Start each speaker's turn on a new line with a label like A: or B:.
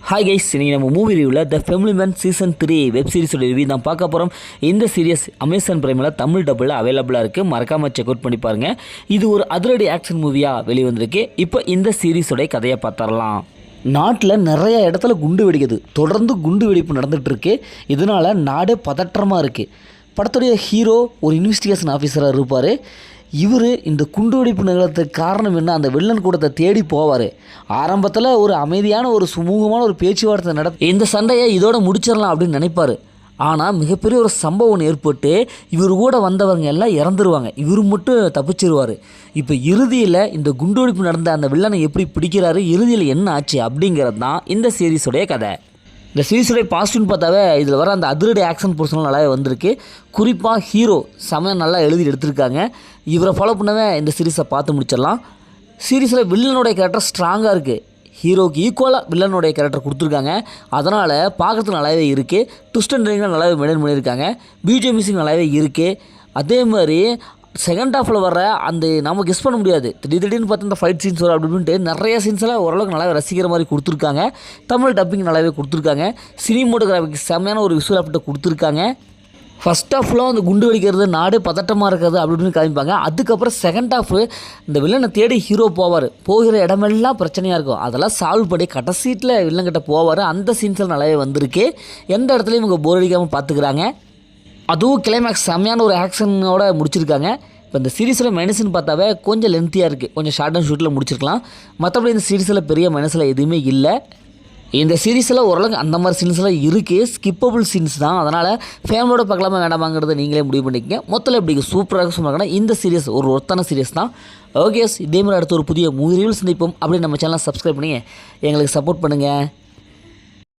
A: Hi guys, இன்றைக்கி நம்ம movie ரிவ்யூவில் the family man season 3 web சீரிஸோட ரிவ்யூ தான் பார்க்க போகிறோம். இந்த சீரியஸ் அமேசான் பிரைமில் தமிழ் டப்பில் அவைலபிளாக இருக்குது. மறக்காமல் செக் அவுட் பண்ணி பாருங்கள். இது ஒரு அதிரடி ஆக்ஷன் மூவியாக வெளிவந்திருக்கு. இப்போ இந்த சீரிஸோடைய கதையை பார்த்துடலாம். நாட்டில் நிறைய இடத்துல குண்டு வெடிக்குது. தொடர்ந்து குண்டு வெடிப்பு நடந்துகிட்ருக்கு. இதனால் நாடே பதற்றமாக இருக்குது. படத்துடைய ஹீரோ ஒரு இன்வெஸ்டிகேஷன் ஆஃபீஸராக இருப்பார். இவர் இந்த குண்டுவெடிப்பு நிகழ்த்துக்கு காரணம் என்ன, அந்த வில்லன் கூடத்தை தேடி போவார். ஆரம்பத்தில் ஒரு அமைதியான ஒரு சுமூகமான ஒரு பேச்சுவார்த்தை நடத்த இந்த சண்டையை இதோட முடிச்சிடலாம் அப்படின்னு நினைப்பார். ஆனால் மிகப்பெரிய ஒரு சம்பவம் ஏற்பட்டு இவர் கூட வந்தவங்க எல்லாம் இறந்துருவாங்க. இவர் மட்டும் தப்பிச்சிருவார். இப்போ இறுதியில் இந்த குண்டுவெடிப்பு நடந்த அந்த வில்லனை எப்படி பிடிக்கிறாரு, இறுதியில் என்ன ஆச்சு அப்படிங்கிறது தான் இந்த சீரிஸுடைய கதை. இந்த சீரிஸுடைய பாசிட்டிவ்னு பார்த்தாவே இதில் வர அந்த அதிரடி ஆக்ஷன் போர்ஷன்லாம் நல்லாவே வந்திருக்கு. குறிப்பாக ஹீரோ செமையாக நல்லா எழுதி எடுத்திருக்காங்க. இவரை ஃபாலோ பண்ணவே இந்த சீரிஸை பார்த்து முடிச்சிடலாம். சீரிஸில் வில்லனுடைய கேரக்டர் ஸ்ட்ராங்காக இருக்குது. ஹீரோக்கு ஈக்குவலாக வில்லனுடைய கேரக்டர் கொடுத்துருக்காங்க. அதனால் பார்க்குறதுக்கு நல்லாவே இருக்குது. ட்விஸ்ட் அண்ட் டர்னிங்லாம் நல்லாவே மெயின்டைன் பண்ணியிருக்காங்க. பிஜிஎம் மியூசிக் நல்லாவே இருக்குது. அதே மாதிரி செகண்ட் ஹாஃபில் வர அந்த நம்ம கெஸ் பண்ண முடியாது, திடீர்னு பார்த்து இந்த ஃபைட் சீன்ஸ் வரும் அப்படின்ட்டு நிறைய சீன்ஸ்லாம் ஓரளவுக்கு நல்லாவே ரசிக்கிற மாதிரி கொடுத்துருக்காங்க. தமிழ் டப்பிங் நல்லாவே கொடுத்துருக்காங்க. சினிமோட்டோகிராஃபிக் செம்மையான ஒரு விஷுவல் எஃபெக்ட்டை கொடுத்துருக்காங்க. ஃபஸ்ட் ஹாஃப்லாம் அந்த குண்டு வெடிக்கிறது, நாடு பதட்டமாக இருக்கிறது அப்படின்னு காமிப்பாங்க. அதுக்கப்புறம் செகண்ட் ஹாஃப் இந்த வில்லனை தேடி ஹீரோ போவார். போகிற இடமெல்லாம் பிரச்சனையாக இருக்கும். அதெல்லாம் சால்வ் பண்ணி கடைசீட்டில் வில்லன்கிட்ட போவார். அந்த சீன்ஸில் நல்லாவே வந்திருக்கு. எந்த இடத்துலையும் இவங்க போர் அடிக்காமல் பார்த்துக்கிறாங்க. அதுவும் கிளைமேக்ஸ் செம்மையான ஒரு ஆக்ஷனோட முடிச்சிருக்காங்க. இப்போ இந்த சீரிஸில் மைனஸ்ன்னு பார்த்தாவே கொஞ்சம் லென்த்தியாக இருக்குது. கொஞ்சம் ஷார்ட் அண்ட் ஷூட்டில் முடிச்சிருக்கலாம். மற்றபடி இந்த சீரிஸில் பெரிய மைனஸில் எதுவுமே இல்லை. இந்த சீரிஸில் ஓரளவுக்கு அந்த மாதிரி சீன்ஸ்லாம் இருக்குது. ஸ்கிப்பபிள் சீன்ஸ் தான். அதனால் ஃபேமிலியோட பார்க்கலாமா வேண்டாமாங்கிறத நீங்களே முடிவு பண்ணிக்கங்க. மொத்தத்தில் எப்படி சூப்பராக சொன்னாங்கன்னா இந்த சீரிஸ் ஒரு ஒருத்தான சீரிஸ் தான். ஓகே, இதே மாதிரி அடுத்த ஒரு புதிய மூவி ரிவ்யூ சந்திப்போம். அப்படி நம்ம சேனலை சப்ஸ்கிரைப் பண்ணி எங்களுக்கு சப்போர்ட் பண்ணுங்கள்.